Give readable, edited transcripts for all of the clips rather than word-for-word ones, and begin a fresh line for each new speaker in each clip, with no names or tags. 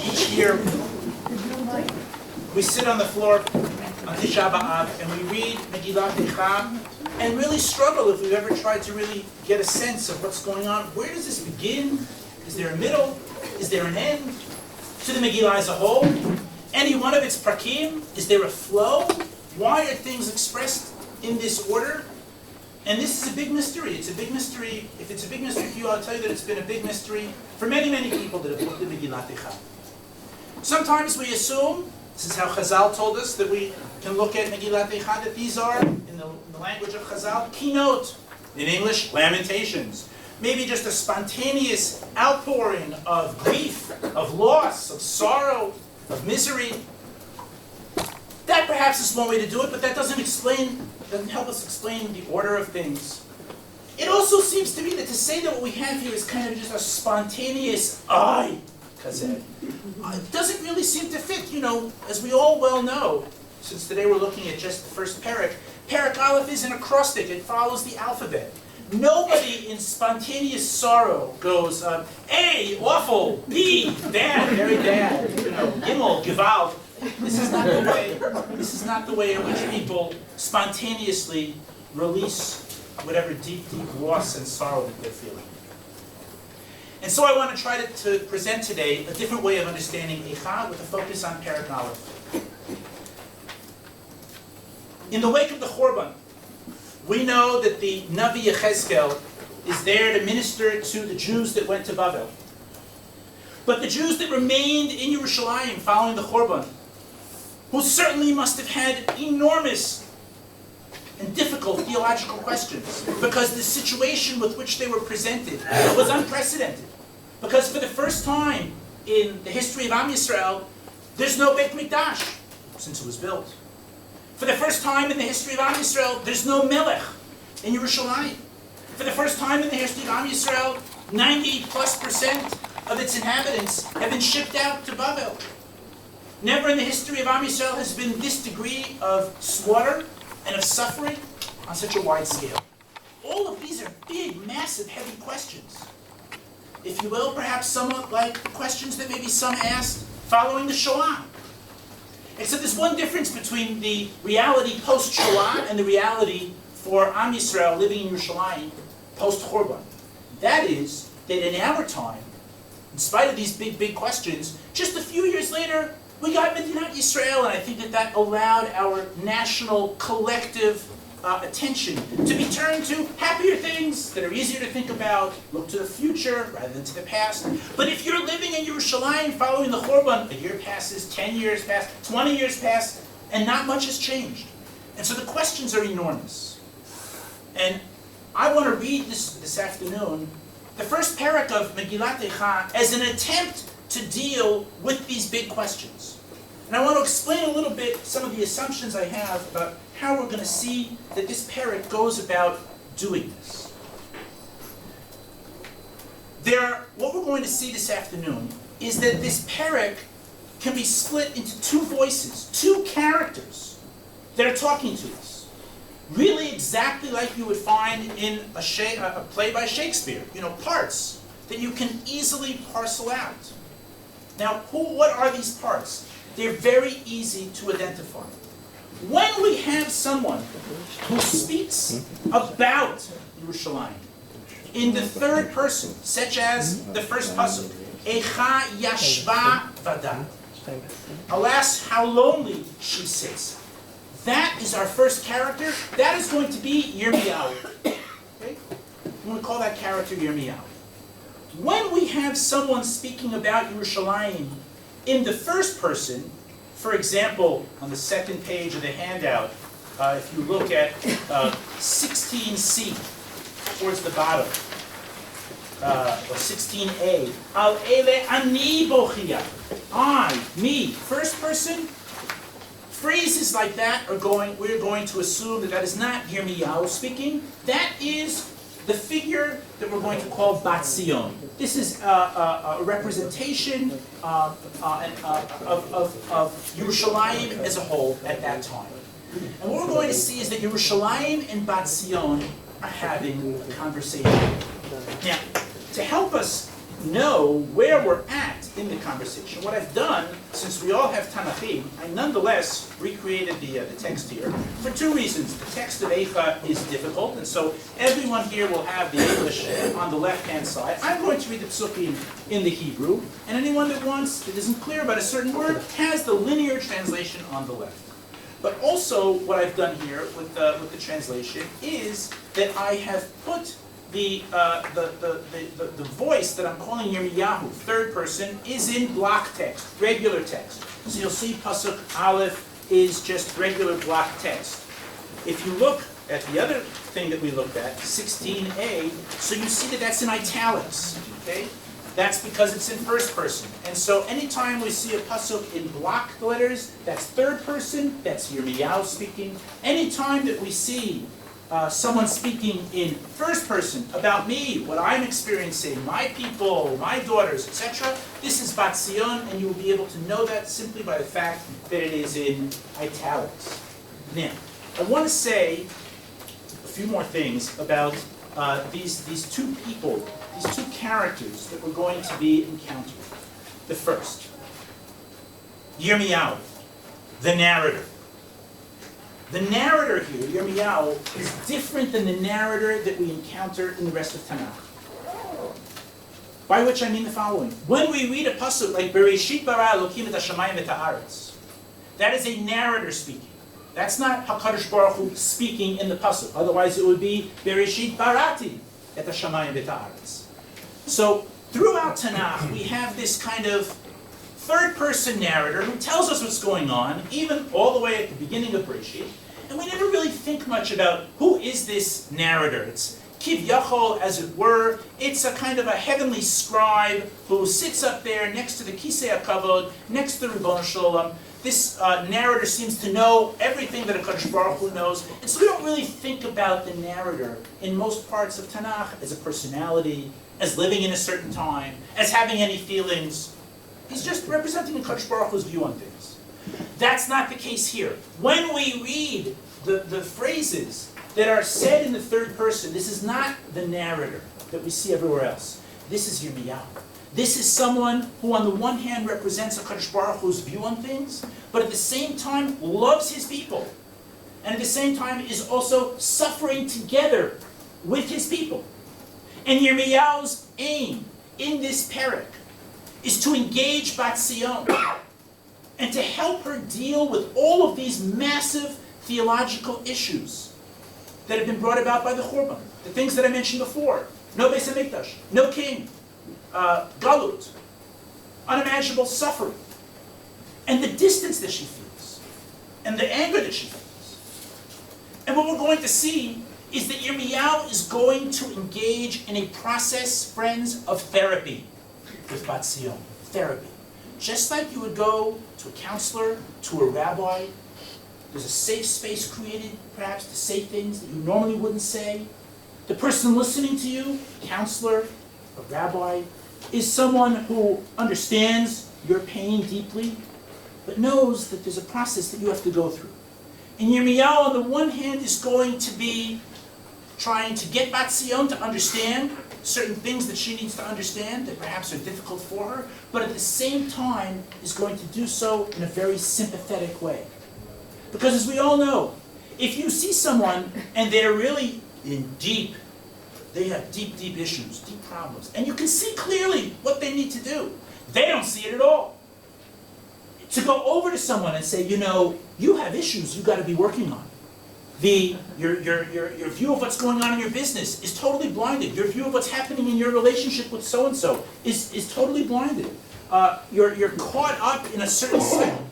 Each year, we sit on the floor on Tisha B'Av and we read Megillat Eichah and really struggle if we've ever tried to really get a sense of what's going on. Where does this begin? Is there a middle? Is there an end to the Megillah as a whole? Any one of its prakim? Is there a flow? Why are things expressed in this order? And this is a big mystery. It's a big mystery. If it's a big mystery for you, I'll tell you that it's been a big mystery for many, many people that have looked at Megillat Eichah. Sometimes we assume, this is how Chazal told us, that we can look at Megillat Eichah, that these are, in the language of Chazal, keynote. In English, lamentations. Maybe just a spontaneous outpouring of grief, of loss, of sorrow, of misery. That perhaps is one way to do it, but that doesn't help us explain the order of things. It also seems to me that to say that what we have here is kind of just a spontaneous kazed, it doesn't really seem to fit. As we all well know, since today we're looking at just the first parak, Parak Aleph is an acrostic. It follows the alphabet. Nobody in spontaneous sorrow goes, A, awful, B, bad, very bad, Gimel, Gewalt. This is not the way in which people spontaneously release whatever deep loss and sorrow that they're feeling. And so I want to try to present today a different way of understanding Eichah with a focus on Parak Aleph. In the wake of the Churban, we know that the Navi Yechezkel is there to minister to the Jews that went to Babel. But the Jews that remained in Yerushalayim following the Churban, who certainly must have had enormous and difficult theological questions, because the situation with which they were presented was unprecedented. Because for the first time in the history of Am Yisrael, there's no Beit Mikdash since it was built. For the first time in the history of Am Yisrael, there's no Melech in Yerushalayim. For the first time in the history of Am Yisrael, 90+% of its inhabitants have been shipped out to Babel. Never in the history of Am Yisrael has been this degree of slaughter and of suffering on such a wide scale. All of these are big, massive, heavy questions. If you will, perhaps somewhat like the questions that maybe some asked following the Shoah. Except there's one difference between the reality post-Shoah and the reality for Am Yisrael living in Yerushalayim post-Churban. That is, that in our time, in spite of these big, big questions, just a few years later, we got Medinat Yisrael, and I think that allowed our national, collective attention to be turned to happier things that are easier to think about, look to the future rather than to the past. But if you're living in Yerushalayim following the Churban, a year passes, 10 years pass, 20 years pass, and not much has changed. And so the questions are enormous. And I want to read this afternoon, the first parak of Megillat Eichah, as an attempt to deal with these big questions. And I want to explain a little bit some of the assumptions I have about how we're going to see that this parak goes about doing this. What we're going to see this afternoon is that this parak can be split into two voices, two characters that are talking to us. Really exactly like you would find in a play by Shakespeare, parts that you can easily parcel out. Now, what are these parts? They're very easy to identify. When we have someone who speaks about Yerushalayim in the third person, such as the first pasuk, Eichah yashva vada, alas, how lonely she sits. That is our first character. That is going to be Yirmiyahu. Okay? I'm going to call that character Yirmiyahu. When we have someone speaking about Yerushalayim in the first person, for example, on the second page of the handout, if you look at 16C, towards the bottom, or 16A, Al ele ani bochia, I, me, first person, phrases like that we're going to assume that is not Yirmiyahu speaking. That is the figure that we're going to call Bat Zion. This is a representation of Yerushalayim as a whole at that time. And what we're going to see is that Yerushalayim and Bat Zion are having a conversation. Now, to help us know where we're at in the conversation. What I've done, since we all have Tanakhim, I nonetheless recreated the text here for two reasons. The text of Eichah is difficult, and so everyone here will have the English on the left-hand side. I'm going to read the Psukim in the Hebrew, and anyone that isn't clear about a certain word has the linear translation on the left. But also, what I've done here with the translation is that I have put the voice that I'm calling Yirmiyahu, third person, is in block text, regular text. So you'll see Pasuk Aleph is just regular block text. If you look at the other thing that we looked at, 16a, so you see that that's in italics, okay? That's because it's in first person. And so anytime we see a pasuk in block letters, that's third person, that's Yirmiyahu speaking. Anytime that we see someone speaking in first person about me, what I'm experiencing, my people, my daughters, etc., this is Bat Zion, and you will be able to know that simply by the fact that it is in italics. Now, I want to say a few more things about these two people, these two characters that we're going to be encountering. The first, Yirmiyahu, the narrator. The narrator here, Yirmiyahu, is different than the narrator that we encounter in the rest of Tanakh. By which I mean the following. When we read a pasuk like Bereshit bara Elokim et hashamayim et haaretz, that is a narrator speaking. That's not HaKadosh Baruch Hu speaking in the pasuk. Otherwise it would be Bereshit barati et hashamayim et haaretz. So throughout Tanakh we have this kind of third-person narrator who tells us what's going on, even all the way at the beginning of Bereshit, and we never really think much about who is this narrator. It's Kivyachol, as it were. It's a kind of a heavenly scribe who sits up there next to the Kisei HaKavod, next to the Ribono Shel Olam. This narrator seems to know everything that HaKadosh Baruch Hu knows, and so we don't really think about the narrator in most parts of Tanakh as a personality, as living in a certain time, as having any feelings. He's just representing HaKadosh Baruch Hu's view on things. That's not the case here. When we read the phrases that are said in the third person, this is not the narrator that we see everywhere else. This is Yirmiyahu. This is someone who on the one hand represents HaKadosh Baruch Hu's view on things, but at the same time loves his people. And at the same time is also suffering together with his people. And Yirmiyahu's aim in this parak is to engage Bat Zion and to help her deal with all of these massive theological issues that have been brought about by the Churban. The things that I mentioned before. No Beis HaMikdash, no king, Galut, unimaginable suffering, and the distance that she feels, and the anger that she feels. And what we're going to see is that Yirmiyahu is going to engage in a process, friends, of therapy with Bat Zion. Therapy. Just like you would go to a counselor, to a rabbi, there's a safe space created, perhaps, to say things that you normally wouldn't say. The person listening to you, counselor, a rabbi, is someone who understands your pain deeply, but knows that there's a process that you have to go through. And Yirmiyahu, on the one hand, is going to be trying to get Bat Zion to understand certain things that she needs to understand that perhaps are difficult for her, but at the same time is going to do so in a very sympathetic way. Because as we all know, if you see someone and they're really they have deep issues, deep problems, and you can see clearly what they need to do, they don't see it at all. To go over to someone and say, you have issues you've got to be working on. Your view of what's going on in your business is totally blinded. Your view of what's happening in your relationship with so-and-so is totally blinded. You're caught up in a certain cycle.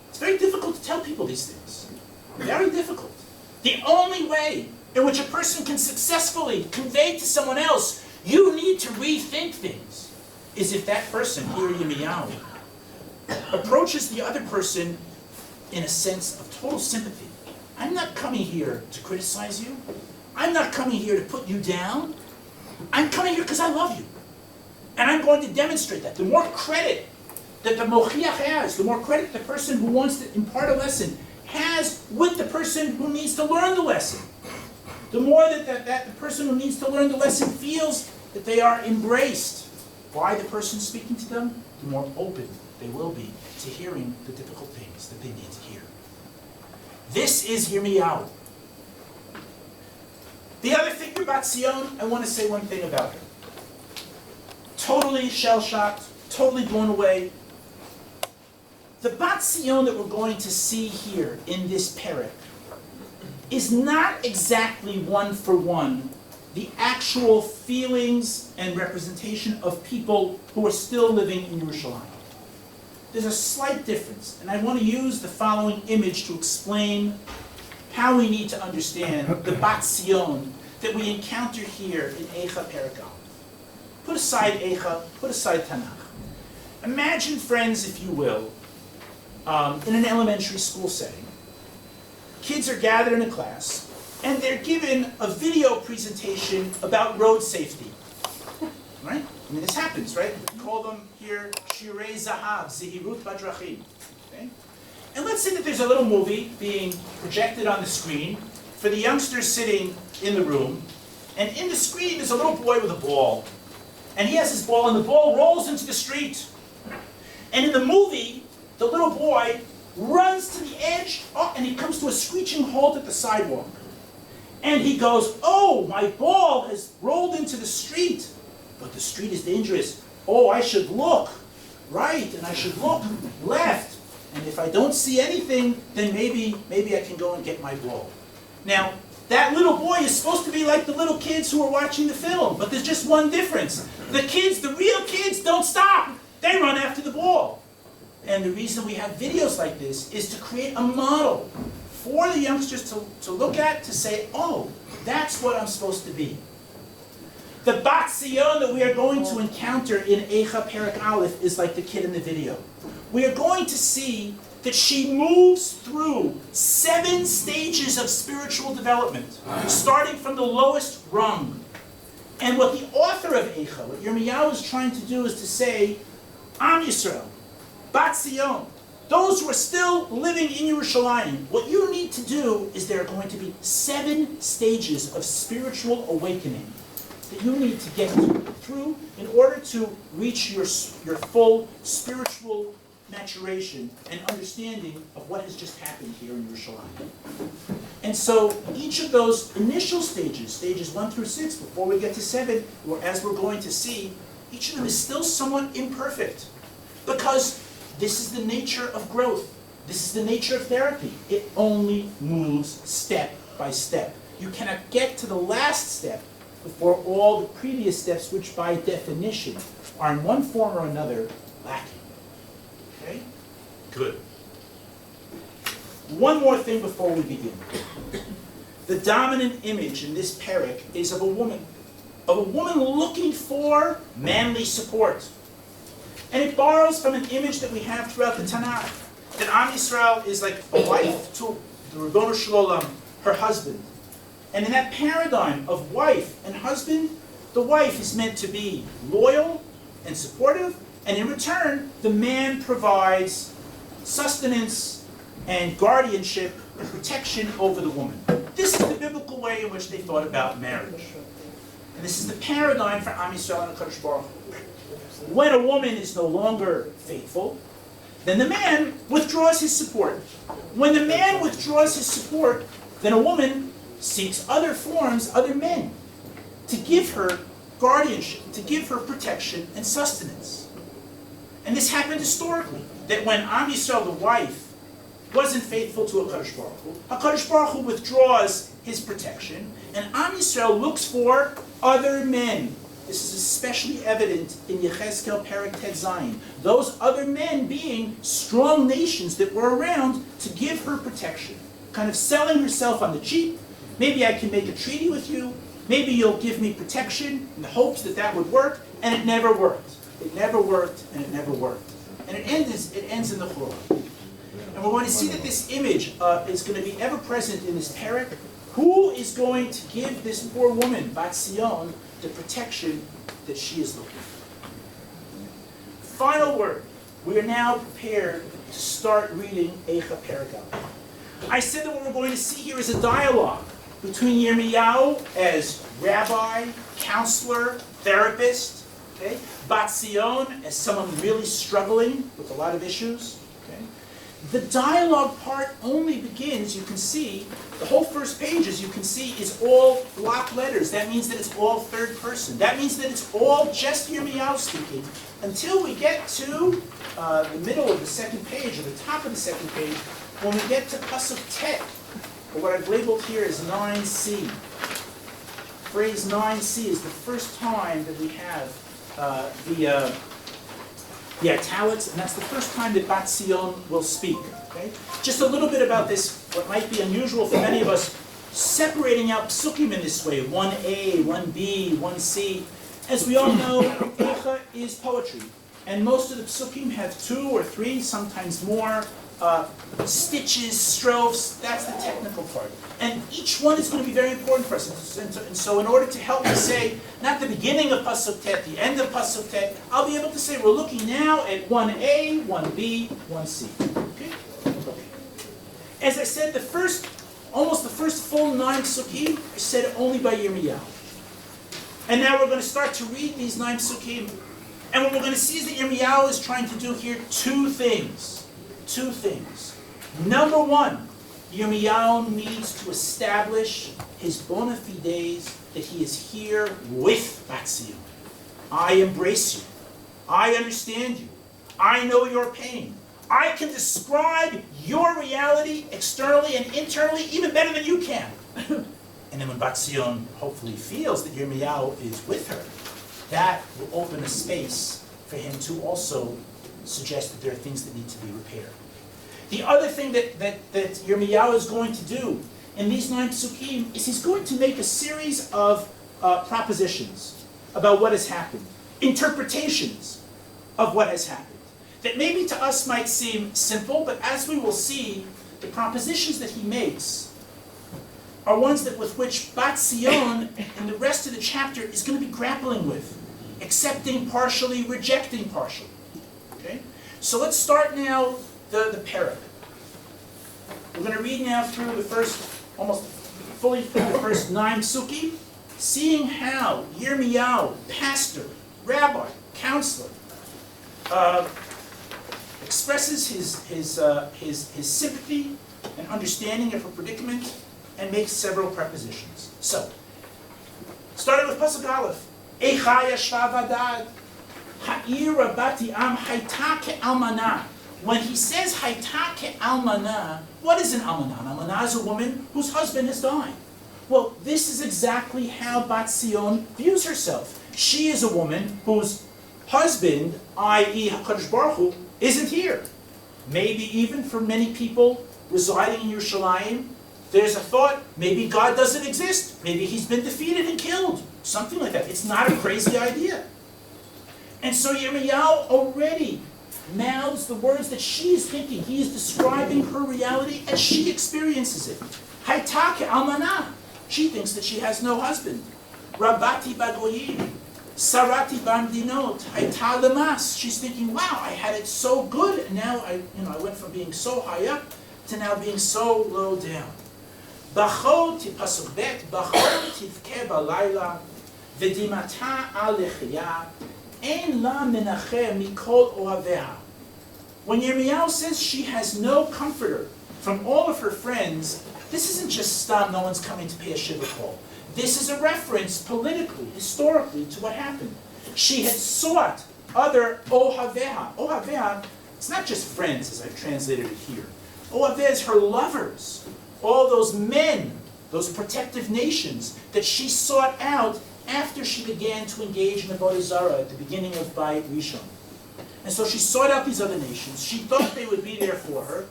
It's very difficult to tell people these things. Very difficult. The only way in which a person can successfully convey to someone else, you need to rethink things, is if that person, here Yirmiyahu, approaches the other person in a sense of total sympathy. I'm not coming here to criticize you. I'm not coming here to put you down. I'm coming here because I love you. And I'm going to demonstrate that. The more credit that the mochiach has, the more credit the person who wants to impart a lesson has with the person who needs to learn the lesson. The more that the person who needs to learn the lesson feels that they are embraced by the person speaking to them, the more open they will be to hearing the difficult things that they need to hear. This is Yirmiyahu. The other thing about Zion, I want to say one thing about her. Totally shell-shocked, totally blown away. The Bat Zion that we're going to see here in this parak is not exactly one-for-one the actual feelings and representation of people who are still living in Yerushalayim. There's a slight difference, and I want to use the following image to explain how we need to understand the Bat Zion that we encounter here in Eichah Perek Aleph. Put aside Eichah, put aside Tanakh. Imagine, friends, if you will, in an elementary school setting. Kids are gathered in a class, and they're given a video presentation about road safety. Right? I mean, this happens, right? We call them here Shirei Zahav, Zehirut Badrachim. Okay? And let's say that there's a little movie being projected on the screen for the youngsters sitting in the room, and in the screen there's a little boy with a ball. And he has his ball, and the ball rolls into the street. And in the movie, the little boy runs to the edge, and he comes to a screeching halt at the sidewalk. And he goes, "Oh, my ball has rolled into the street, but the street is dangerous. Oh, I should look right, and I should look left. And if I don't see anything, then maybe I can go and get my ball." Now, that little boy is supposed to be like the little kids who are watching the film, but there's just one difference. The kids, the real kids, don't stop. They run after the ball. And the reason we have videos like this is to create a model for the youngsters to look at, to say, oh, that's what I'm supposed to be. The Bat Zion that we are going to encounter in Eichah Perek Aleph is like the kid in the video. We are going to see that she moves through 7 stages of spiritual development, starting from the lowest rung. And what the author of Eichah, what Yirmiyahu is trying to do is to say, Am Yisrael, Bat Zion, those who are still living in Yerushalayim, what you need to do is there are going to be 7 stages of spiritual awakening that you need to get through in order to reach your full spiritual maturation and understanding of what has just happened here in Yerushalayim. And so each of those initial stages, stages 1 through 6, before we get to 7, or as we're going to see, each of them is still somewhat imperfect. Because this is the nature of growth. This is the nature of therapy. It only moves step by step. You cannot get to the last step before all the previous steps, which by definition are in one form or another lacking. Okay? Good. One more thing before we begin. The dominant image in this parak is of a woman looking for manly support. And it borrows from an image that we have throughout the Tanakh, that Am Yisrael is like a wife to the Ribono Shel Olam, her husband. And in that paradigm of wife and husband, the wife is meant to be loyal and supportive, and in return, the man provides sustenance and guardianship and protection over the woman. This is the biblical way in which they thought about marriage. And this is the paradigm for Am Yisrael and HaKadosh Baruch Hu. When a woman is no longer faithful, then the man withdraws his support. When the man withdraws his support, then a woman seeks other forms, other men, to give her guardianship, to give her protection and sustenance. And this happened historically, that when Am Yisrael, the wife, wasn't faithful to HaKadosh Baruch Hu withdraws his protection, and Am Yisrael looks for other men. This is especially evident in Yechezkel Perek Tet Zayin. Those other men being strong nations that were around to give her protection. Kind of selling herself on the cheap. Maybe I can make a treaty with you. Maybe you'll give me protection in the hopes that that would work. And it never worked. It never worked, and it never worked. And it ends in the Churah. And we're going to see that this image is going to be ever present in this parak. Who is going to give this poor woman, Bat Zion, the protection that she is looking for? Final word. We are now prepared to start reading Eichah Perek Aleph. I said that what we're going to see here is a dialogue between Yirmiyahu as rabbi, counselor, therapist, okay, Bat Zion as someone really struggling with a lot of issues. Okay? The dialogue part only begins, you can see, the whole first page, as you can see, is all block letters. That means that it's all third person. That means that it's all just Yirmiyahu speaking, until we get to the middle of the second page, or the top of the second page, when we get to Pasuk Tet, or what I've labeled here as 9c. Phrase 9c is the first time that we have the italics, and that's the first time that Bat Zion will speak. Okay? Just a little bit about this, what might be unusual for many of us, separating out psukim in this way, 1a, 1b, 1c. As we all know, Eichah is poetry, and most of the psukim have 2 or 3, sometimes more, stitches, strophes. That's the technical part. And each one is going to be very important for us. And so in order to help me say, not the beginning of Pasuk Tet, the end of Pasuk Tet, I'll be able to say we're looking now at 1a, 1b, 1c. Okay? As I said, almost the first full 9 psukim are said only by Yirmiyahu. And now we're going to start to read these 9 psukim. And what we're going to see is that Yirmiyahu is trying to do here 2 things. 2 things. Number 1, Yirmiyahu needs to establish his bona fides that he is here with Bat Zion. I embrace you. I understand you. I know your pain. I can describe your reality externally and internally even better than you can. And then when Bat Zion hopefully feels that Yirmiyahu is with her, that will open a space for him to also suggest that there are things that need to be repaired. The other thing that Yirmiyahu is going to do in these 9 psukim is he's going to make a series of propositions about what has happened, interpretations of what has happened, that maybe to us might seem simple, but as we will see, the propositions that he makes are ones that with which Bat Zion and the rest of the chapter is going to be grappling with, accepting partially, rejecting partially. Okay? So let's start now the parak. We're going to read now through the first, almost fully through the first 9 psukim, seeing how Yirmiyahu, pastor, rabbi, counselor, expresses his sympathy and understanding of her predicament and makes several prepositions. So, starting with Pasuk Aleph, Eichah yashva vadad, ha'ir rabati am hayta ke'almana. When he says hayta ke'almana, what is an almana? An almana is a woman whose husband has died. Well, this is exactly how Bat Zion views herself. She is a woman whose husband, i.e. HaKadosh Baruch Hu, isn't here. Maybe even for many people residing in Yerushalayim, there's a thought, maybe God doesn't exist. Maybe he's been defeated and killed. Something like that. It's not a crazy idea. And so Yirmiyahu already mouths the words that she is thinking. He is describing her reality as she experiences it. Hayta ke'almana. She thinks that she has no husband. Rabati bagoyim. Sarati bamdinot. Hayta lemas. She's thinking, wow, I had it so good, and now I went from being so high up to now being so low down. Bachot pasuk bet. Bachot tivke balayla. V'dimata al lechia. Ein la menachem mikol ohaveha. When Yirmiyahu says she has no comforter from all of her friends, this isn't just stam, no one's coming to pay a shiva call. This is a reference politically, historically, to what happened. She had sought other ohaveha. Ohaveha, it's not just friends as I've translated it here. Ohaveha is her lovers. All those men, those protective nations that she sought out after she began to engage in the Avodah Zarah at the beginning of Bayit Rishon. And so she sought out these other nations. She thought they would be there for her.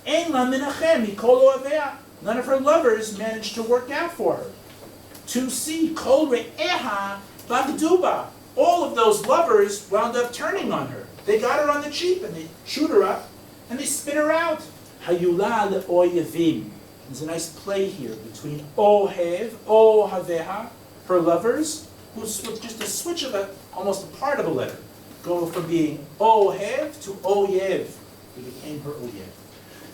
Ein la menachem mikol ohavea. None of her lovers managed to work out for her. 2c, kol re'eha bagduba. All of those lovers wound up turning on her. They got her on the cheap and they shoot her up and they spit her out. Hayula le'oyevim. There's a nice play here between ohev, ohaveha, her lovers, who's with just a switch of almost a part of a letter, go from being ohev to oyev. They became her oyev.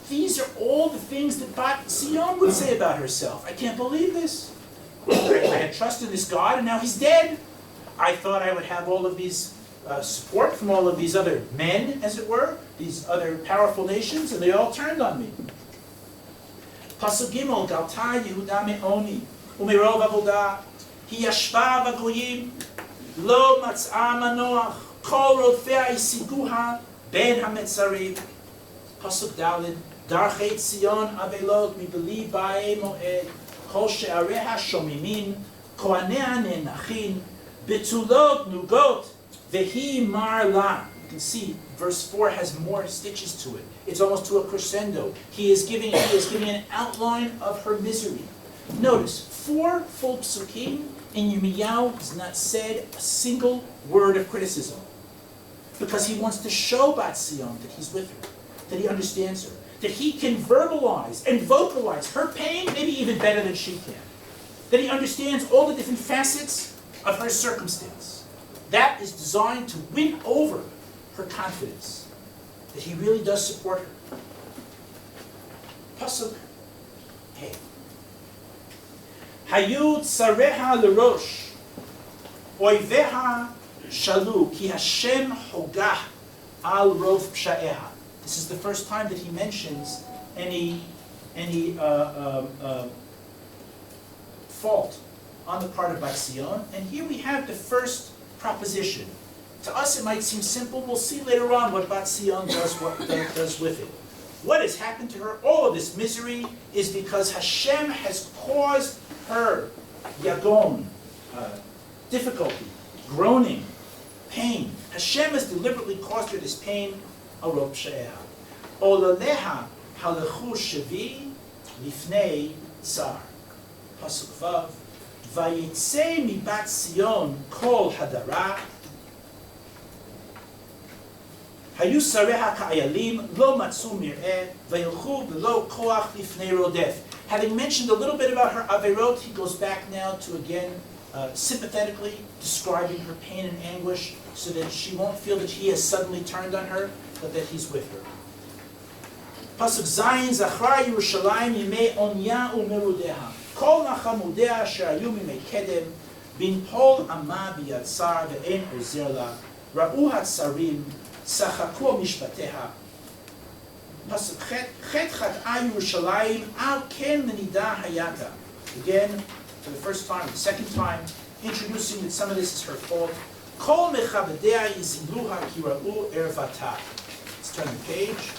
These are all the things that Bat Zion would say about herself. I can't believe this. I had trust in this God and now he's dead. I thought I would have all of these support from all of these other men, as it were, these other powerful nations, and they all turned on me. Pasuk Gimel, Galta Yehuda me'oni, u'merov avodah, hi yashva v'goyim, lo matz'a manoach, kol rodfea isiguha, ben hametzarim. Pasuk Daled, Darchei Tzion avelot, mibeli ba'e moed, kol she'areha shomimin, kohanea nenachin, betulot nugot, vehi mar la. You can see verse 4 has more stitches to it. It's almost to a crescendo. He is giving an outline of her misery. Notice, 4 full psukim, and Yirmiyahu has not said a single word of criticism. Because he wants to show Bat Zion that he's with her, that he understands her, that he can verbalize and vocalize her pain maybe even better than she can. That he understands all the different facets of her circumstance. That is designed to win over her confidence, that he really does support her. Pasuk Hey. Hayu tzareha lerosh, oiveha shalu, ki Hashem hogah al rov psha'eha. This is the first time that he mentions any fault on the part of Bat Zion. And here we have the first proposition. To us it might seem simple. We'll see later on what Bat Zion does with it. What has happened to her? All of this misery is because Hashem has caused her yagon, difficulty, groaning, pain. Hashem has deliberately caused her this pain. Arov psha'eha. Olaleha halechu shevi lifnei tsar. Pasuk Vav. Vayitze mi Bat Zion kol hadara. Hayu sareha ka'ayalim lo matzu mir'eh vayilchu b'lo koach lifnei rodef. Having mentioned a little bit about her averot, he goes back now to again sympathetically describing her pain and anguish, so that she won't feel that he has suddenly turned on her, but that he's with her. Pasuk Zayin Zachra Yerushalayim Yemei Onya Umerudeha Kol Nachamudea Sherayu Mimei Kedem Bin Pol Ama Biyatzar Ve'en Ozer La Ra'u Hatzarim Sachaku Mishpateha. Pasuk Chet Chat'a Yerushalayim Al Ken Menida Hayata. Again, for the first time, the second time, introducing that some of this is her fault. Kol Mechabedea Yiziluha Kira'u Ervata. Let's turn the page.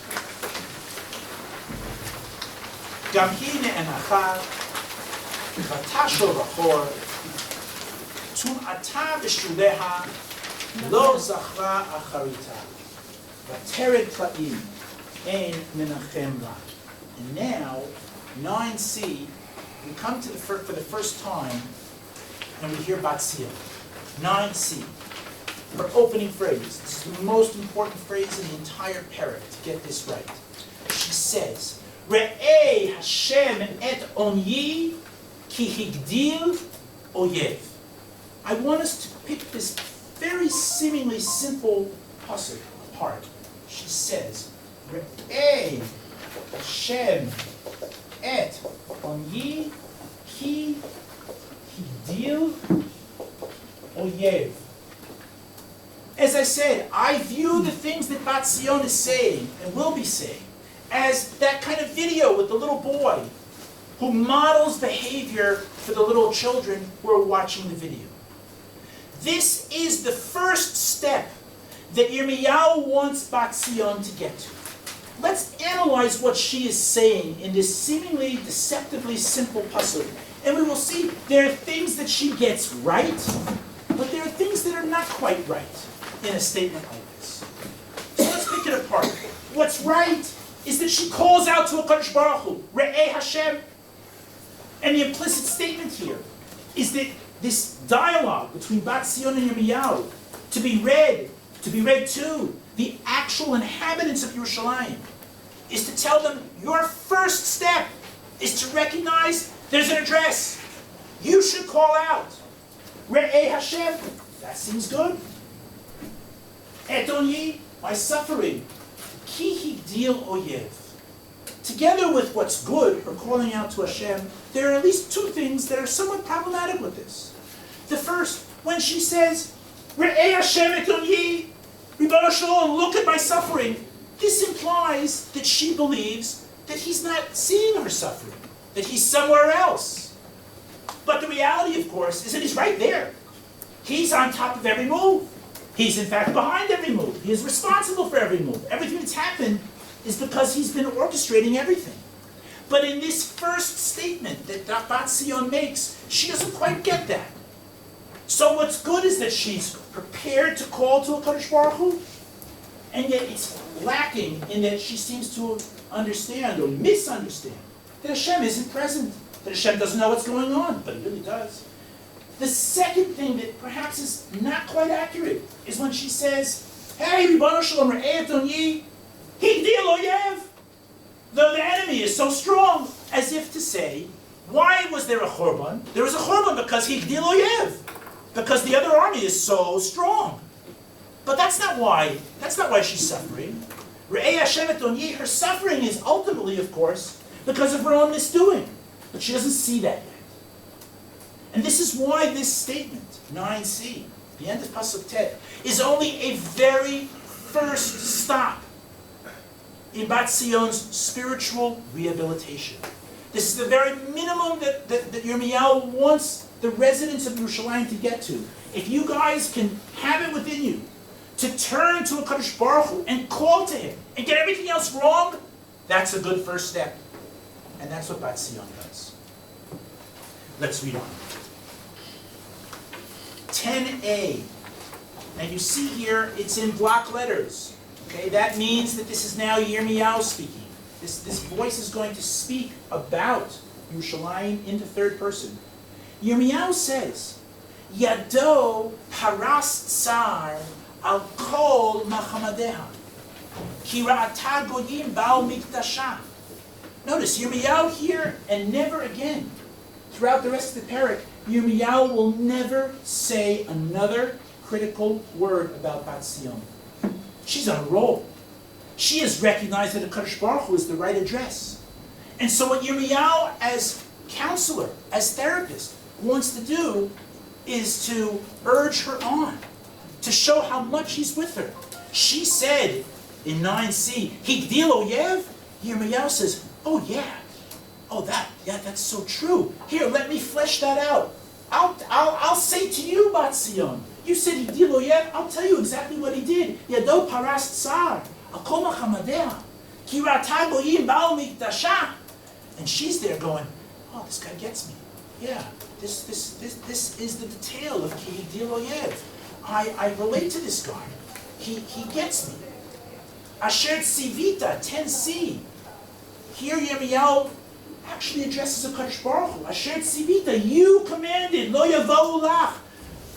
גם היא נאנחה, ותשור בחור, טומאתה בשוליה, לא זכרה אחריתה, ותרד פלאים, אין מנחם לה. And now, 9c, we come to for the first time, and we hear Bat Zion. 9c, her opening phrase. This is the most important phrase in the entire parak, to get this right. She says, Re'ei Hashem et onyi ki higdil oyev. I want us to pick this very seemingly simple pasuk apart. She says, Re'ei Hashem et onyi ki higdil oyev. As I said, I view the things that Bat Zion is saying and will be saying as that kind of video with the little boy who models behavior for the little children who are watching the video. This is the first step that Yirmiyahu wants Bat Zion to get to. Let's analyze what she is saying in this seemingly deceptively simple pasuk. And we will see there are things that she gets right, but there are things that are not quite right in a statement like this. So let's pick it apart. What's right is that she calls out to HaKadosh Baruch Hu, Re'ei Hashem. And the implicit statement here is that this dialogue between Bat Zion and Yirmiyahu, to be read to the actual inhabitants of Yerushalayim, is to tell them your first step is to recognize there's an address. You should call out, Re'ei Hashem. That seems good. Et onyi, my suffering. Ki higdil oyev. Together with what's good, her calling out to Hashem, there are at least two things that are somewhat problematic with this. The first, when she says, Re'ei Hashem et onyi, Ribono Shalom, look at my suffering. This implies that she believes that he's not seeing her suffering, that he's somewhere else. But the reality, of course, is that he's right there. He's on top of every move. He's in fact behind every move. He is responsible for every move. Everything that's happened is because he's been orchestrating everything. But in this first statement that Bat Sion makes, she doesn't quite get that. So what's good is that she's prepared to call to HaKadosh Baruch Hu, and yet it's lacking in that she seems to understand or misunderstand that Hashem isn't present, that Hashem doesn't know what's going on, but He really does. The second thing that perhaps is not quite accurate is when she says, "Hey, Ribono Shalom, Re'ei et onyi, higdil oyev." Though the enemy is so strong, as if to say, why was there a churban? There was a churban because higdil oyev, because the other army is so strong. But that's not why she's suffering. Re'ei Hashem et onyi, her suffering is ultimately, of course, because of her own misdoing. But she doesn't see that yet. And this is why this statement, 9c, the end of Pasuk Tet, is only a very first stop in Bat Sion's spiritual rehabilitation. This is the very minimum that Yirmiyahu wants the residents of Yerushalayim to get to. If you guys can have it within you to turn to HaKadosh Baruch Hu and call to Him and get everything else wrong, that's a good first step. And that's what Bat Sion does. Let's read on. 10a. And you see here, it's in block letters. Okay, that means that this is now Yirmiyahu speaking. This voice is going to speak about Yerushalayim in the third person. Yirmiyahu says, Yado paras tsar al kol machamadeha, ki ra'ata goyim ba'al mikdasha. Notice, Yirmiyahu here and never again, throughout the rest of the parak, Yirmiyahu will never say another critical word about Bat Sion. She's on a roll. She has recognized that HaKadosh Baruch Hu is the right address. And so what Yirmiyahu, as counselor, as therapist, wants to do is to urge her on, to show how much he's with her. She said in 9c, Higdil oyev. Yirmiyahu says, oh yeah, that's so true. Here, let me flesh that out. I'll say to you, Bat Sion, you said Higdil oyev, I'll tell you exactly what he did. Yado paras tsar, akol machamadea, ki ra'ata goyim ba'al mikdasha. And she's there going, oh, this guy gets me. Yeah, this is the detail of Ki Higdil oyev. I relate to this guy. He gets me. Asher tzivita, 10c. Here Yirmiyahu actually addresses HaKadosh Baruch Hu. Asher tzivita, you commanded, lo yavou lach.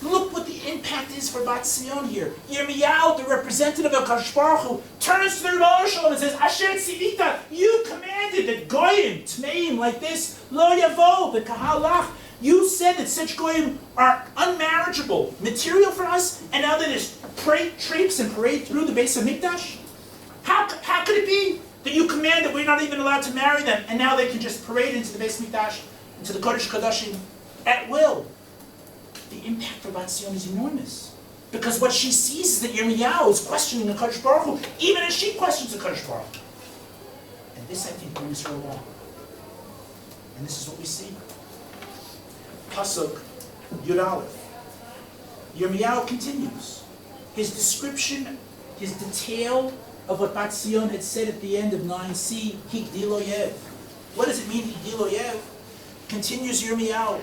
Look what the impact is for Bat Sion here. Yirmiyahu, the representative of HaKadosh Baruch Hu, turns to the Rebbe Shalom and says, Asher tzivita, you commanded that goyim, tmeim like this, lo yavou, b'kahal lach. You said that such goyim are unmarriageable, material for us, and now they just traipse and parade through the base of Mikdash? How could it be that you command that we're not even allowed to marry them, and now they can just parade into the base of Mikdash, into the Kodesh Kodashim, at will? The impact for Bat Sion is enormous. Because what she sees is that Yirmiyahu is questioning the Kodesh Baruch Hu, even as she questions the Kodesh Baruch Hu. And this, I think, brings her along. And this is what we see. Pasuk Yud Aleph. Yirmiyahu continues. His description, his detail of what Bat Sion had said at the end of 9c, Higdil oyev. What does it mean, Higdil oyev? Continues Yirmiyahu.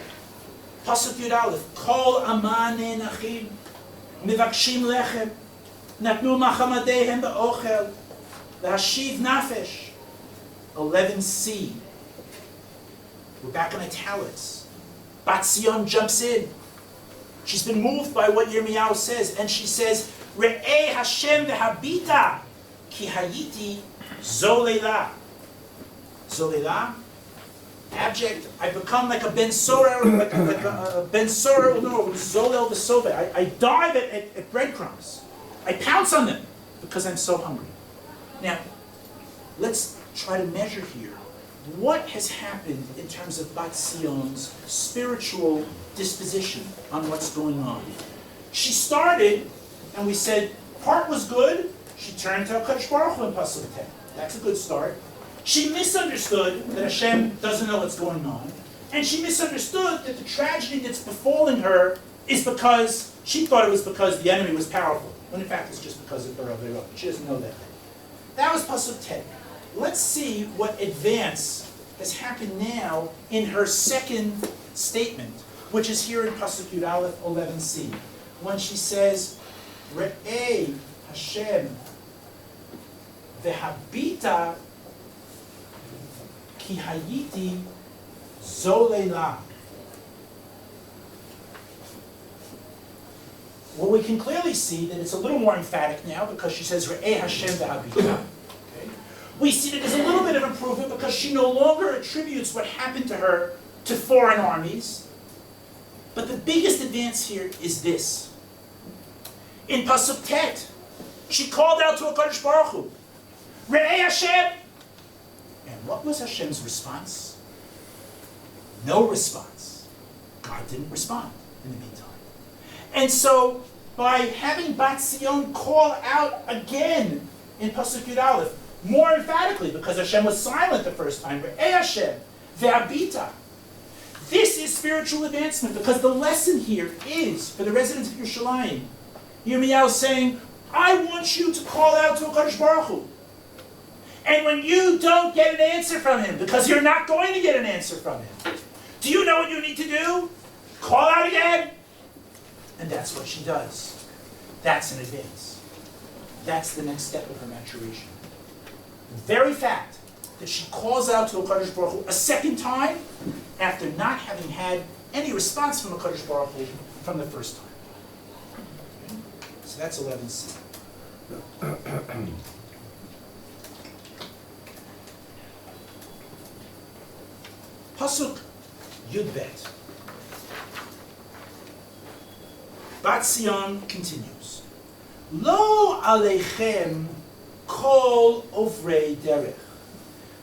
Pasuk Yud Aleph. Kol amane nachim, mivakshim lechem, natnu machamadehem be'ochel, v'hashiv nafesh. 11c. We're back in italics. Bat Sion jumps in. She's been moved by what Yirmiyahu says, and she says, Re'ei Hashem v'habita, ki hayiti zolela. Zolela, abject. I become like a Ben Sorer, like a Ben Sorer, no, zolel v'sove. I dive at breadcrumbs. I pounce on them because I'm so hungry. Now, let's try to measure here. What has happened in terms of Bat Sion's spiritual disposition on what's going on? She started, and we said, part was good. She turned to HaKadosh Baruch Hu in Pasuk 10. That's a good start. She misunderstood that Hashem doesn't know what's going on. And she misunderstood that the tragedy that's befalling her is because she thought it was because the enemy was powerful. When in fact it's just because of her Avirah. She doesn't know that. That was Pasuk 10. Let's see what advance has happened now in her second statement, which is here in Pasuk Yud Aleph 11c, when she says, Re'ei Hashem vehabita ki hayiti zoleila. Well, we can clearly see that it's a little more emphatic now because she says Re'ei Hashem vehabita. Okay? We see that there's a little bit of improvement because she no longer attributes what happened to her to foreign armies. But the biggest advance here is this. In Pasuk Tet, she called out to HaKadosh Baruch Hu, Re'ei Hashem. And what was Hashem's response? No response. God didn't respond in the meantime. And so, by having Bat Zion call out again in Pasuk Yud Aleph, more emphatically, because Hashem was silent the first time, Re'ei Hashem, ve'abita. This is spiritual advancement, because the lesson here is, for the residents of Yerushalayim, Yirmiyahu is saying, I want you to call out to HaKadosh Baruch Hu. And when you don't get an answer from him, because you're not going to get an answer from him, do you know what you need to do? Call out again. And that's what she does. That's an advance. That's the next step of her maturation. The very fact that she calls out to HaKadosh Baruch Hu a second time after not having had any response from HaKadosh Baruch Hu from the first time. Okay? So that's 11c. Pasuk Yudbet. Bat Zion continues. Lo aleichem kol ovrei derech.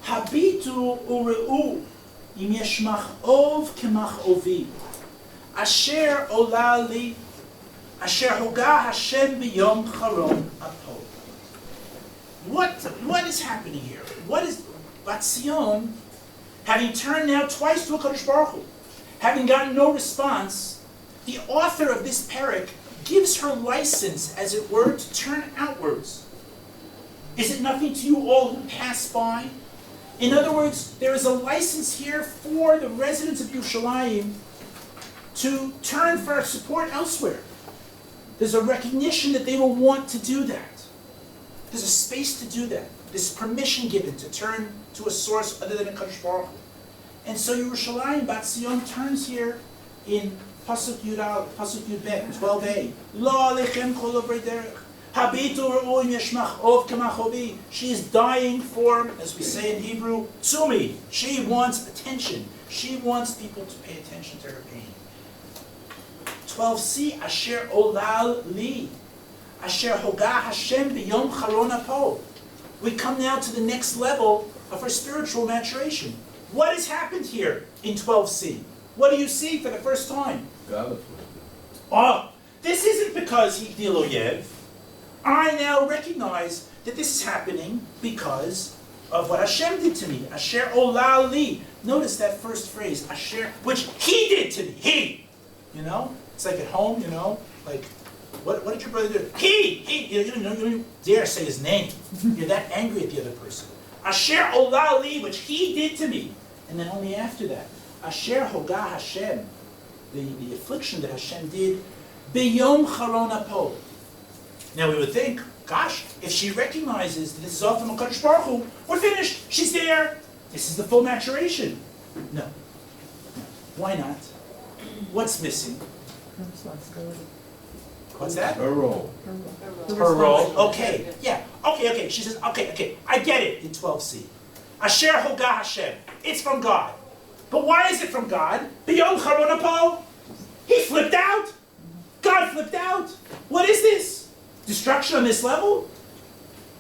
Habitu ure'u im yesh mach'ov kemach'ovi. Asher ola li. Asher hoga Hashem b'yom charon apo. What is happening here? What is Bat Zion, having turned now twice to HaKadosh Baruch Hu, having gotten no response, the author of this parak gives her license, as it were, to turn outwards. Is it nothing to you all who pass by? In other words, there is a license here for the residents of Yerushalayim to turn for support elsewhere. There's a recognition that they will want to do that. There's a space to do that. There's permission given to turn to a source other than a HaKadosh Baruch Hu. And so Yerushalayim, Bat Zion, turns here in Pasuk Yud Bet, 12a. Lo alechem kol ovrei derech. Habitu re'u im yesh mach'ov kemach'ovi. She is dying for, as we say in Hebrew, tsumi. She wants attention. She wants people to pay attention to her pain. 12c, Asher olal li. Asher hoga Hashem b'yom charon apo. We come now to the next level of her spiritual maturation. What has happened here in 12c? What do you see for the first time? Oh, this isn't because he Higdil Oyev. I now recognize that this is happening because of what Hashem did to me. Asher olal li. Notice that first phrase, Asher, which he did to me. He. You know? It's like at home, you know? Like, what did your brother do? He. You don't dare say his name. You're that angry at the other person. Asher olal li, which he did to me. And then only after that, Asher hoga Hashem, the affliction that Hashem did, b'yom charon apo. Now we would think, gosh, if she recognizes that this is all from HaKadosh Baruch Hu, we're finished. She's there. This is the full maturation. No. Why not? What's missing?
Responsibility.
What's that?
Her role.
Her role. Okay. Yeah. Okay. She says, okay. I get it in 12c. Asher hoga Hashem. It's from God. But why is it from God? B'yom charon apo. He flipped out. God flipped out. What is this? Destruction on this level?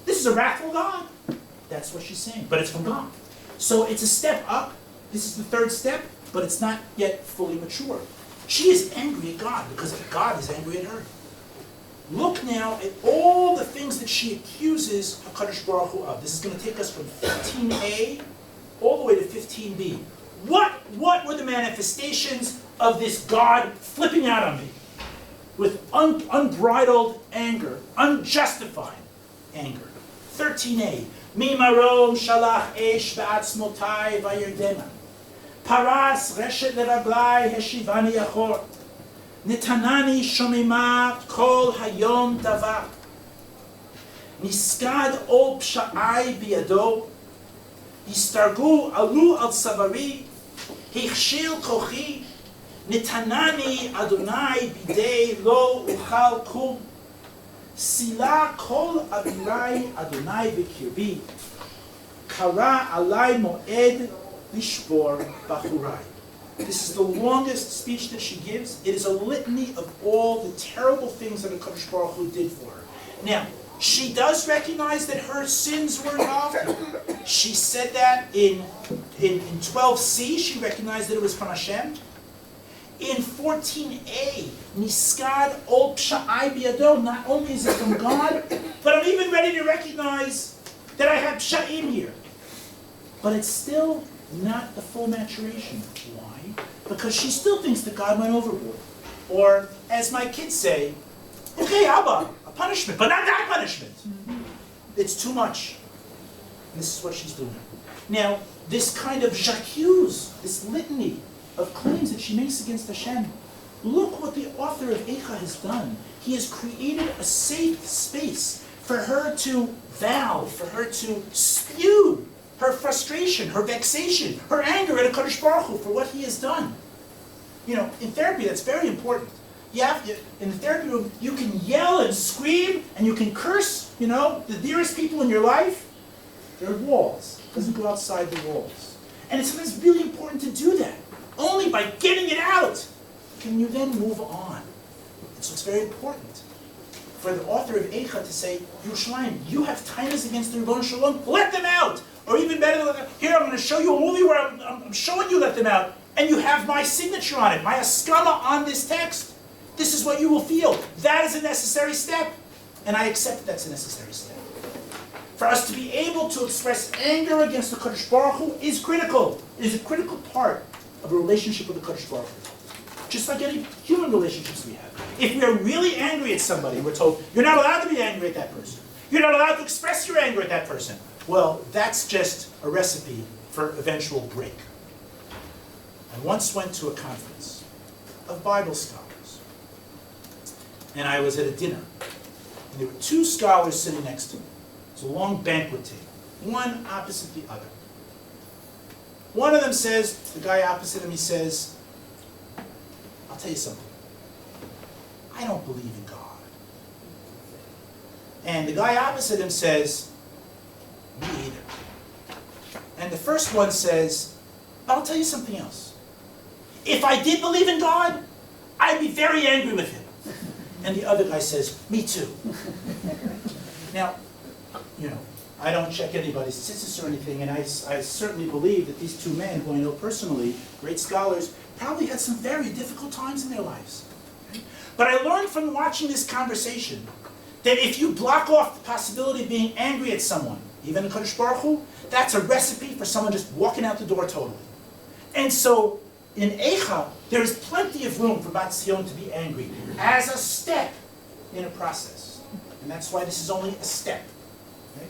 This is a wrathful God. That's what she's saying. But it's from God. So it's a step up. This is the third step, but it's not yet fully mature. She is angry at God because God is angry at her. Look now at all the things that she accuses HaKadosh Baruch Hu of. This is going to take us from 15a all the way to 15b. What were the manifestations of this God flipping out on me with unbridled anger, unjustified anger? 13a. Mi marom shalach esh ba'atzmotai vayerdema. Paras reshet leraglai heshivani achor. Nitanani shomima kol hayom davar. Niskad ol psha'ai biyado. Yistargu alu al savari. Hichshil kochi. Nitanani Adonai bidei lo uchal kum. Sila kol avirai Adonai b'kirbi. Kara alai moed lishbor bachurai. This is the longest speech that she gives. It is a litany of all the terrible things that HaKadosh Baruch Hu did for her. Now, she does recognize that her sins were involved. She said that in 12c, she recognized that it was from Hashem. In 14a, Niskad ol psha'ai biyado, not only is it from God, but I'm even ready to recognize that I have psha'im here. But it's still not the full maturation. Why? Because she still thinks that God went overboard. Or, as my kids say, okay, Abba, a punishment, but not that punishment. It's too much. And this is what she's doing. Now, this kind of j'accuse, this litany of claims that she makes against Hashem, look what the author of Eichah has done. He has created a safe space for her to vow, for her to spew her frustration, her vexation, her anger at HaKadosh Baruch Hu for what he has done. You know, in therapy, that's very important. In the therapy room, you can yell and scream, and you can curse, the dearest people in your life. There are walls. It doesn't go outside the walls. And it's sometimes really important to do that. Only by getting it out can you then move on. And so it's very important for the author of Eichah to say, Yerushalayim, you have tainas against the Ribbon Shalom, let them out. Or even better, here I'm going to show you a movie where I'm showing you let them out, and you have my signature on it, my askama on this text. This is what you will feel. That is a necessary step, and I accept that that's a necessary step. For us to be able to express anger against the Kadosh Baruch Hu is critical. It is a critical part of a relationship with the Kadosh Baruch Hu. Just like any human relationships we have. If we are really angry at somebody, we're told, you're not allowed to be angry at that person. You're not allowed to express your anger at that person. Well, that's just a recipe for eventual break. I once went to a conference of Bible scholars. And I was at a dinner. And there were two scholars sitting next to me. It was a long banquet table, one opposite the other. One of them says, the guy opposite him, he says, I'll tell you something. I don't believe in God. And the guy opposite him says, me either. And the first one says, but I'll tell you something else. If I did believe in God, I'd be very angry with him. And the other guy says, me too. Now, I don't check anybody's tzitzis or anything, and I certainly believe that these two men, who I know personally, great scholars, probably had some very difficult times in their lives. But I learned from watching this conversation that if you block off the possibility of being angry at someone, even the Kadosh Baruch Hu, that's a recipe for someone just walking out the door totally. And so, in Eichah, there is plenty of room for Bat Zion to be angry as a step in a process. And that's why this is only a step. Okay?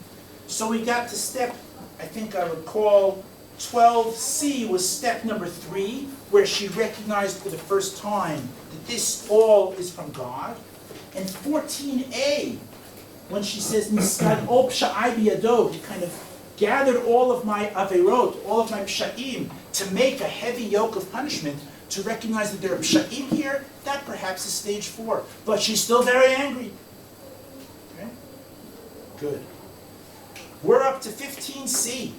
So we got to step, I think I recall, 12c was step number 3, where she recognized for the first time that this all is from God. And 14a, when she says, Niskad ol psha'ai biyado, he kind of gathered all of my averot, all of my psha'im, to make a heavy yoke of punishment, to recognize that there are psha'im here, that perhaps is stage 4. But she's still very angry. Okay? Good. We're up to 15c.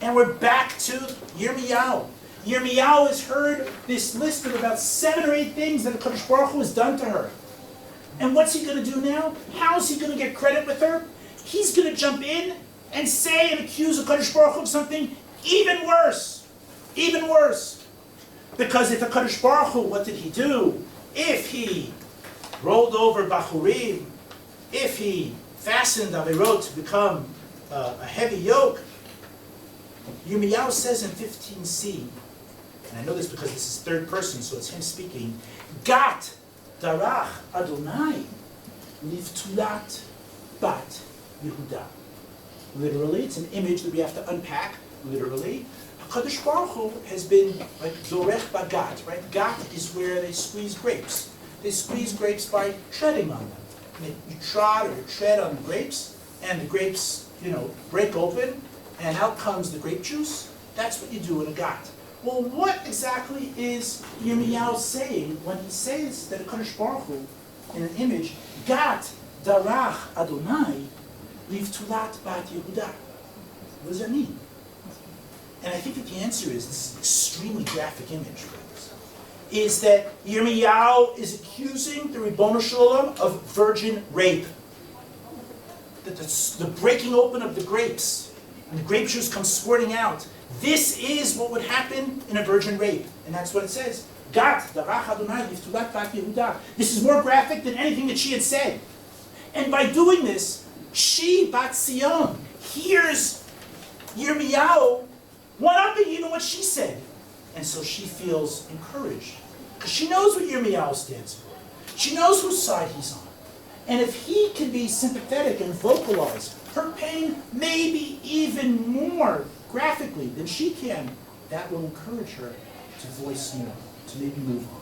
And we're back to Yirmiyahu. Yirmiyahu has heard this list of about 7 or 8 things that HaKadosh Baruch Hu has done to her. And what's he going to do now? How is he going to get credit with her? He's going to jump in and say and accuse HaKadosh Baruch Hu of something even worse. Even worse. Because if HaKadosh Baruch Hu, what did he do? If he rolled over Bachurim, if he fastened Averot to become a heavy yoke, Yirmiyahu says in 15c, and I know this because this is third person, so it's him speaking, Gat darach Adonai livtulat bat Yehuda. Literally, it's an image that we have to unpack, literally. HaKadosh Baruch Hu has been like Zorech Bagat, right? Gat is where they squeeze grapes. They squeeze grapes by treading on them. And you trod or you tread on the grapes, and the grapes, break open, and out comes the grape juice. That's what you do in a gat. Well, what exactly is Yirmiyahu saying when he says that HaKadosh Baruch Hu, in an image, Gat darach Adonai livtulat bat Yehuda? What does that mean? And I think that the answer is this extremely graphic image, friends, is that Yirmiyahu is accusing the Ribono Shel Olam of virgin rape. That the breaking open of the grapes, and the grape juice comes squirting out. This is what would happen in a virgin rape. And that's what it says. Gat darach Adonai livtulat bat Yehuda. This is more graphic than anything that she had said. And by doing this, she, Bat Sion, hears Yirmiyahu one-upping even what she said. And so she feels encouraged. Because she knows what Yirmiyahu stands for. She knows whose side he's on. And if he can be sympathetic and vocalize her pain maybe even more graphically than she can, that will encourage her to voice more, to maybe move on.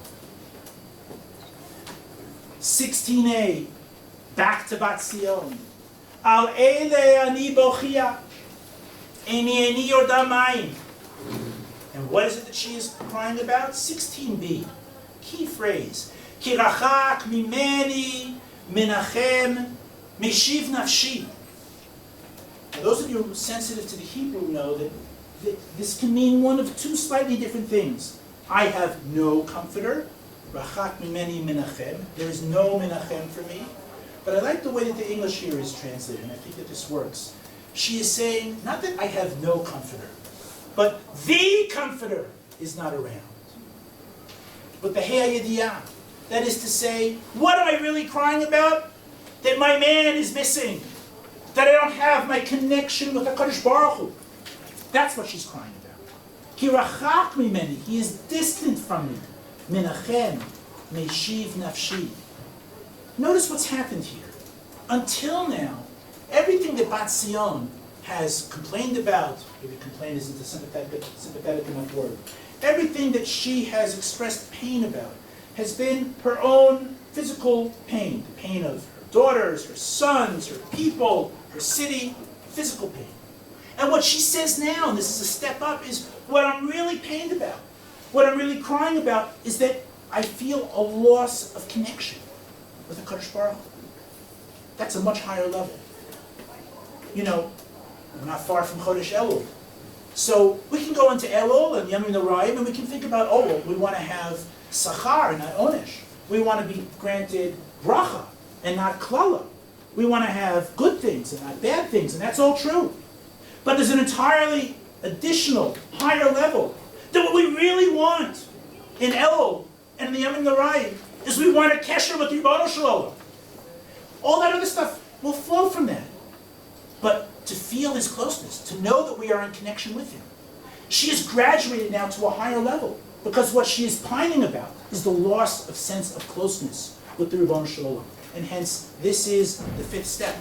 16a, back to Bat Sion. Al ele ani bochia, eni yorda mayim. And what is it that she is crying about? 16b, key phrase. Ki rachak mimeni menachem meshiv nafshi. Now, those of you who are sensitive to the Hebrew know that this can mean one of two slightly different things. I have no comforter. Rachak mimeni menachem. There is no menachem for me. But I like the way that the English here is translated, and I think that this works. She is saying, not that I have no comforter, but the comforter is not around. But the He'ayidiyah, that is to say, what am I really crying about? That my man is missing. That I don't have my connection with HaKadosh Baruch Hu. That's what she's crying about. Ki rachak mimeni, he is distant from me. Menachem, meshiv nafshi. Notice what's happened here. Until now, everything that Bat Sion has complained about, maybe complain isn't a sympathetic enough word, everything that she has expressed pain about has been her own physical pain, the pain of her daughters, her sons, her people, her city, physical pain. And what she says now, and this is a step up, is what I'm really pained about, what I'm really crying about is that I feel a loss of connection with HaKadosh Baruch Hu. That's a much higher level. We're not far from Chodesh Elul. So we can go into Elul and Yemei Noraim and we can think about, we want to have Sachar and not Onesh. We want to be granted Bracha and not Klala. We want to have good things and not bad things, and that's all true. But there's an entirely additional, higher level that what we really want in Elul and in the Yemei Noraim is we want a kesher with Ribono Shel Olam. All that other stuff will flow from that. But to feel his closeness, to know that we are in connection with him. She has graduated now to a higher level because what she is pining about is the loss of sense of closeness with the Ribono Shel Olam. And hence, this is the fifth step.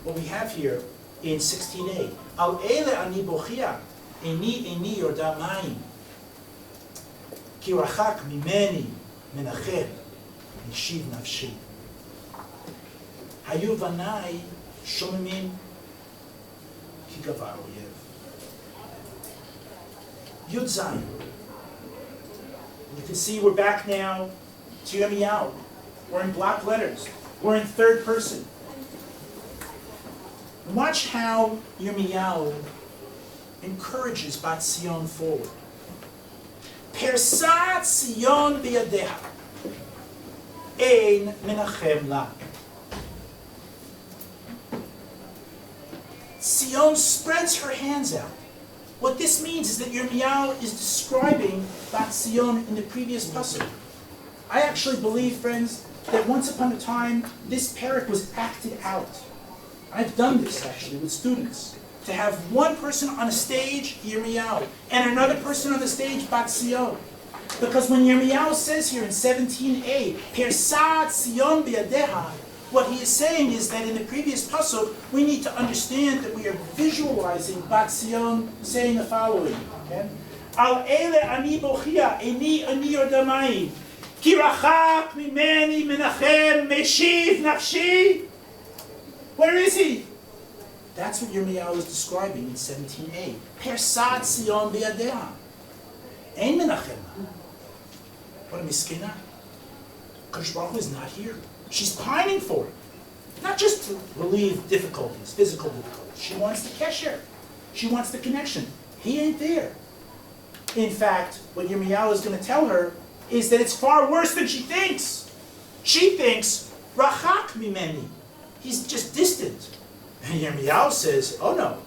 What we have here in 16a. Al ele ani bochia, eni yorda mayim. Ki rachak mimeni menachem, meshiv nafshi. Hayu vanai shomimim ki gavar oyev. Yud Zayin. You can see we're back now to Yirmiyahu. We're in block letters. We're in third person. Watch how Yirmiyahu encourages Bat Sion forward. Persat Sion biyadeha, ein menachem la. Sion spreads her hands out. What this means is that Yirmiyahu is describing Bat Sion in the previous pasuk. I actually believe, friends, that once upon a time, this perek was acted out. I've done this actually with students. To have one person on a stage, Yirmiyahu, and another person on the stage, Batzion. Because when Yirmiyahu says here in 17a, Persat Sion bi'adeha, what he is saying is that in the previous pasuk, we need to understand that we are visualizing Batzion saying the following. Okay? Al ele ani bochia, eni yordamayim, ki rachak mimeni menachem meshiv nafshi. Where is he? That's what Yirmiyahu is describing in 17a. Persat Sion bi'adeha. Ein menachem. What a miskina. Kadosh Baruch Hu is not here. She's pining for it. Not just to relieve difficulties, physical difficulties. She wants the kesher. She wants the connection. He ain't there. In fact, what Yirmiyahu is going to tell her is that it's far worse than she thinks. She thinks, Rachak mimeni. He's just distant. And Yirmiyahu says, oh no.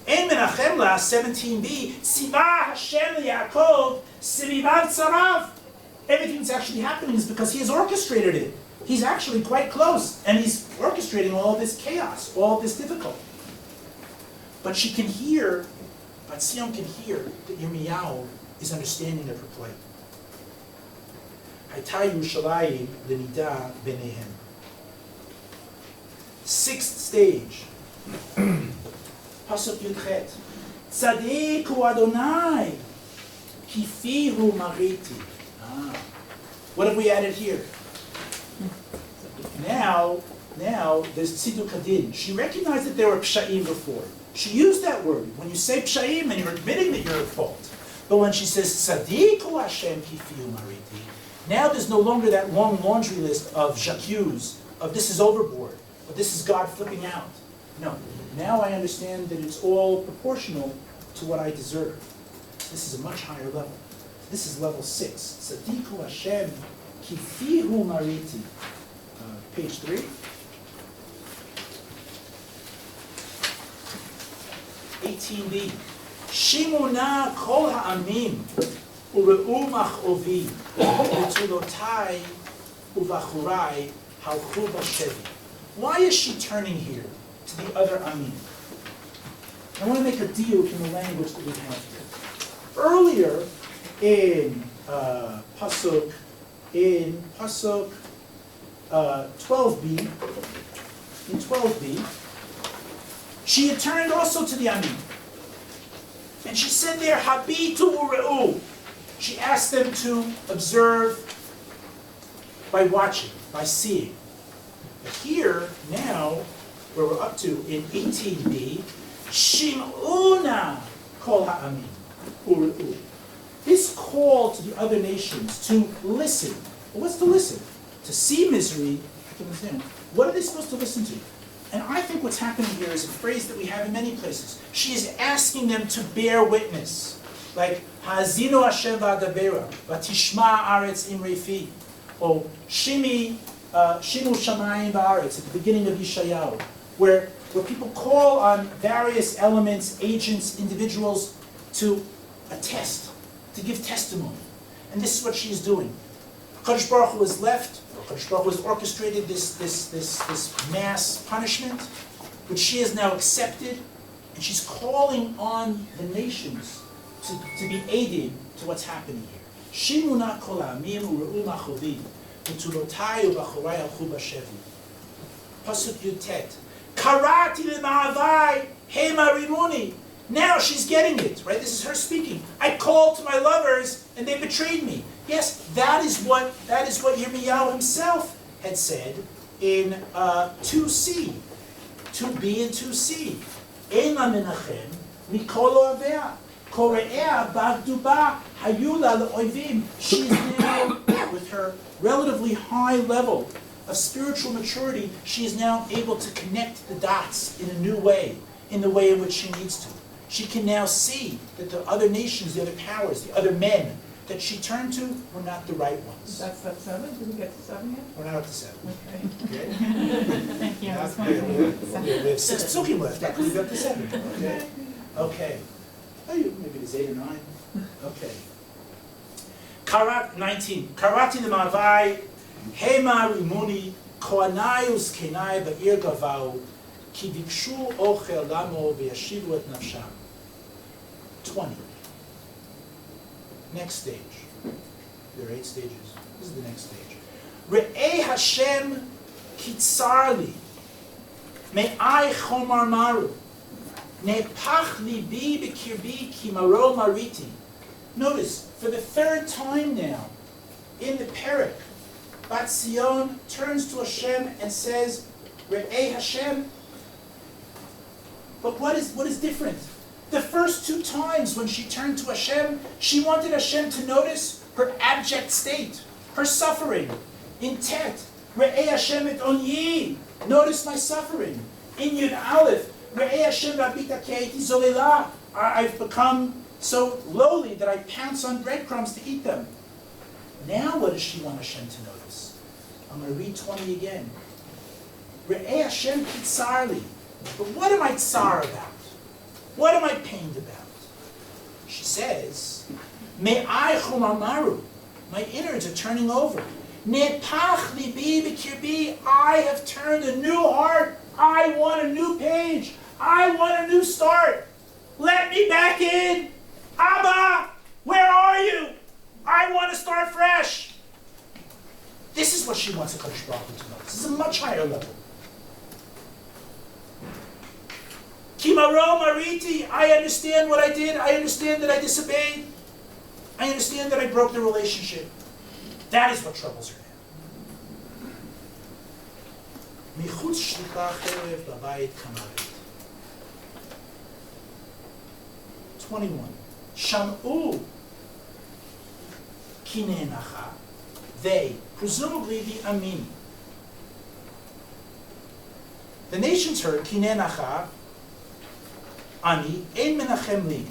Ein menachem la 17b, Siva Hashem Yaakov, Sivivav Tzarav. Everything that's actually happening is because he has orchestrated it. He's actually quite close, and he's orchestrating all this chaos, all this difficulty. But she can hear, Batzion can hear that Yirmiyahu is understanding of her plight. Hayta Yerushalayim lenida benehem. Sixth stage. Pasuk Yudchet. Tzadik hu Adonai, kifihu mariti. What have we added here? Now there's tziduk hadin. She recognized that there were psha'im before. She used that word. When you say psha'im, and you're admitting that you're at fault. But when she says tzadiku Hashem kifiu mariti, now there's no longer that long laundry list of j'accuse, of this is overboard, or this is God flipping out. No. Now I understand that it's all proportional to what I deserve. This is a much higher level. This is level 6. Tzadiku Hashem kifihu mariti. Page 3. (18b) Shimuna kol ha'amim ure'u mach'ovi v'tulotai uvachurai halchu b'shevi. Why is she turning here to the other amim? I want to make a diuk in the language that we have here. Earlier in pasuk 12b, in 12b, she had turned also to the Amin. And she said there, Habitu ure'u. She asked them to observe by watching, by seeing. But here, now, where we're up to in 18b, Shim'una kol ha'amin ure'u. This call to the other nations to listen. Well, what's to listen? To see misery, I can understand. What are they supposed to listen to? And I think what's happening here is a phrase that we have in many places. She is asking them to bear witness. Like, Ha'azinu Hashem v'adabera, v'tishma aretz imrei fi. Or, Shimu shamayim v'aretz, at the beginning of Yeshayahu, where people call on various elements, agents, individuals to attest, to give testimony. And this is what she is doing. Kadosh Baruch Hu has left, Kadosh Baruch Hu has orchestrated this mass punishment, which she has now accepted, and she's calling on the nations to be aided to what's happening here. Shimuna kol ha'amim ure'u mach'ovi v'tulotai uvachurai halchu b'shevi. Pasuk Yudtet. Karati l'ma'avai hema rimuni. Now she's getting it, right? This is her speaking. I called to my lovers, and they betrayed me. Yes, that is what Yirmiyahu himself had said in 2c, 2b and 2c. Ema menachem mikol oavea kore'ea bagduba hayula le'oivim. She's now, with her relatively high level of spiritual maturity, she is now able to connect the dots in a new way, in the way in which she needs to. She can now see that the other nations, the other powers, the other men that she turned to were not the right ones.
That's step 7? Did we get to 7 yet?
We're not up to 7.
Okay.
Okay?
Thank you. I was
We
wondering.
have 6 psukim left. That could be up to 7. Okay. Okay. Oh, maybe it's 8 or 9. Okay. Karat 19. Karati l'ma'avai Hema rimuni koanai uskenai ba'ir gavau ki vikshu ochel lamo v'yashivu et nafsham. 20. Next stage. There are 8 stages. This is the next stage. Re'eh Hashem kitzarli me'ai chomar maru ne'pach libi b'kirbi ki maro mariti. Notice, for the 3rd time now, in the Perek, Bat Zion turns to Hashem and says, Re'eh Hashem. But what is different? The first 2 times when she turned to Hashem, she wanted Hashem to notice her abject state, her suffering. In Tet, Re'eh Hashem et onyi, notice my suffering. In Yud Aleph, Re'eh Hashem rabita ke'eti zolela, I've become so lowly that I pounce on breadcrumbs to eat them. Now what does she want Hashem to notice? I'm going to read 20 again. Re'eh Hashem kitzarli. But what am I tsar about? What am I pained about? She says, Me'ai chumamaru. My innards are turning over. Ne'pach libi b'kirbi. I have turned a new heart. I want a new page. I want a new start. Let me back in. Abba, where are you? I want to start fresh. This is what she wants HaKadosh Baruch Hu to know. This is a much higher level. Kimaro mariti, I understand what I did. I understand that I disobeyed. I understand that I broke the relationship. That is what troubles her now. Michutz shlicha cherev babayit kamaret. 21. Sham'u kinenacha. They, presumably the Amini. The nations heard kinenacha. Ani ein menachem li.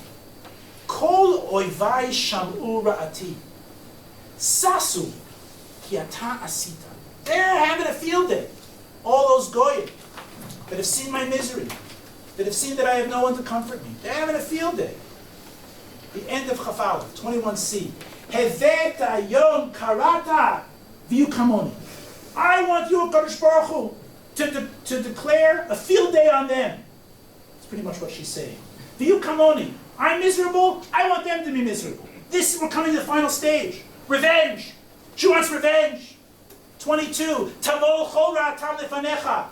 Kol oivai sham'u ra'ati. Sasu ki ata asita. They're having a field day. All those goyim that have seen my misery, that have seen that I have no one to comfort me. They're having a field day. The end of Chafal, 21c. Heveta yom karata v'yukamoni. I want you, HaKadosh Baruch Hu, to declare a field day on them. That's pretty much what she's saying. V'yukamoni. I'm miserable. I want them to be miserable. We're coming to the final stage. Revenge. She wants revenge. 22. Tavol chol ra'atam lefanecha.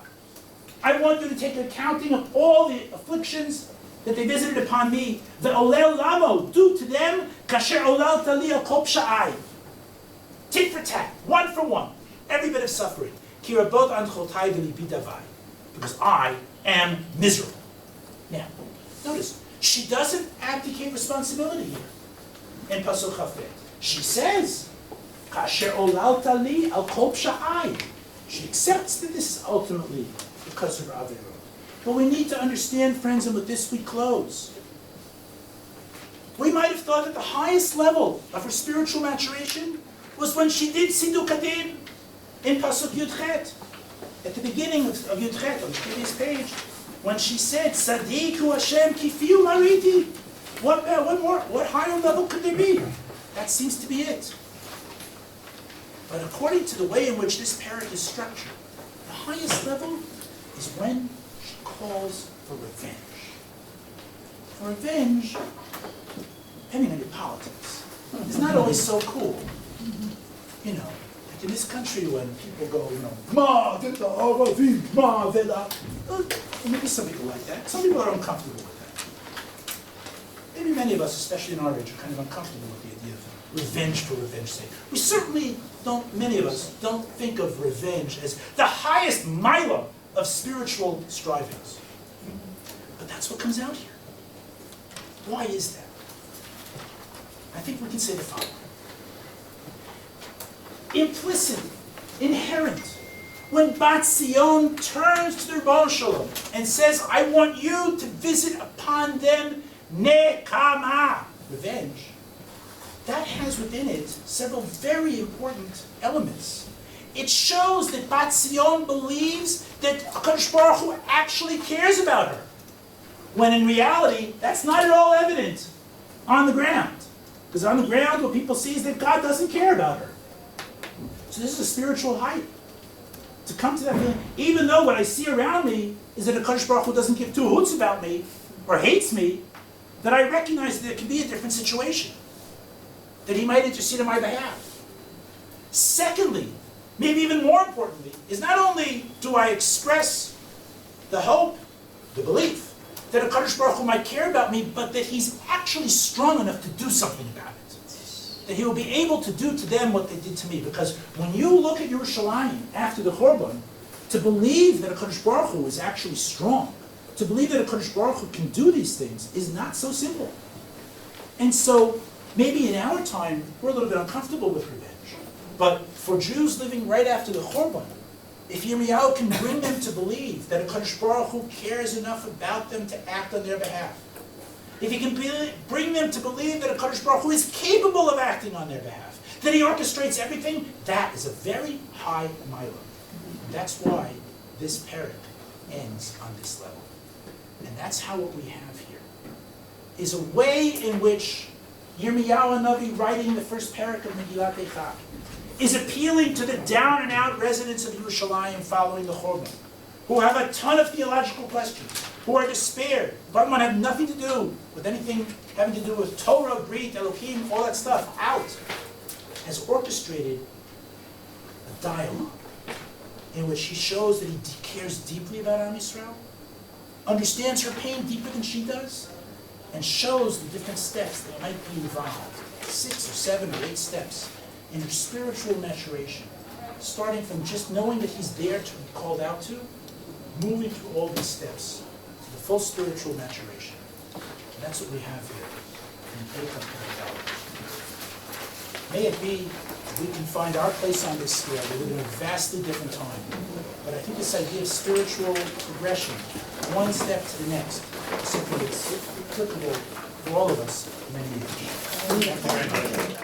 I want you to take accounting of all the afflictions that they visited upon me. Ve'olel lamo. Do to them kasher olal tali al kol psha'ai. Tit for tat. 1 for 1. Every bit of suffering. Ki rabot anchotai v'libi davai. Because I am miserable. Now, notice, she doesn't abdicate responsibility here. In Pasuk Chafet. She says, Kasher olalta li al kol psha'ai. She accepts that this is ultimately because of her Averot. But we need to understand, friends, and with this we close. We might have thought that the highest level of her spiritual maturation was when she did Siddur Kadin in Pasuk Yudchet. At the beginning of Yudchet, on the previous page, when she said, Sadiku Hashem kifiu mariti. What higher level could there be? That seems to be it. But according to the way in which this parak is structured, the highest level is when she calls for revenge. For revenge, depending on your politics, it's not always so cool. You know, like in this country when people go, Ma v'la Aravi, Ma v'la. Maybe some people like that. Some people are uncomfortable with that. Maybe many of us, especially in our age, are kind of uncomfortable with the idea of revenge for revenge's sake. We certainly don't, many of us, don't think of revenge as the highest mila of spiritual strivings. But that's what comes out here. Why is that? I think we can say the following. Implicit, inherent, when Bat Zion turns to the Rebbeinu Shalom and says, I want you to visit upon them nekama, revenge, that has within it several very important elements. It shows that Bat Zion believes that HaKadosh Baruch Hu actually cares about her, when in reality, that's not at all evident on the ground. Because on the ground, what people see is that God doesn't care about her. So this is a spiritual height. To come to that feeling, even though what I see around me is that a Kadosh Baruch Hu doesn't give two hoots about me, or hates me, that I recognize that there can be a different situation. That he might intercede on my behalf. Secondly, maybe even more importantly, is not only do I express the hope, the belief, that a Kadosh Baruch Hu might care about me, but that he's actually strong enough to do something about it. That he will be able to do to them what they did to me. Because when you look at Yerushalayim after the Churban, to believe that a Kadosh Baruch Hu is actually strong, to believe that a Kadosh Baruch Hu can do these things is not so simple. And so, maybe in our time, we're a little bit uncomfortable with revenge. But for Jews living right after the Churban, if Yirmiyahu can bring them to believe that a Kadosh Baruch Hu cares enough about them to act on their behalf, if he can bring them to believe that a Kadosh Baruch Hu is capable of acting on their behalf, that he orchestrates everything, that is a very high milah. That's why this parak ends on this level. And that's how what we have here is a way in which Yirmiyahu Navi, writing the first parak of Megillat Eichah, is appealing to the down-and-out residents of Yerushalayim following the Churban, who have a ton of theological questions, who are despaired. Berman have nothing to do with anything having to do with Torah, Brit, Elohim, all that stuff, out, has orchestrated a dialogue in which he shows that he cares deeply about Am Yisrael, understands her pain deeper than she does, and shows the different steps that might be involved, 6 or 7 or 8 steps, in her spiritual maturation, starting from just knowing that he's there to be called out to, moving through all these steps to the full spiritual maturation. And that's what we have here in Eichah Perek. May it be we can find our place on this scale. We live in a vastly different time. But I think this idea of spiritual progression, one step to the next, is something that's applicable for all of us in many years.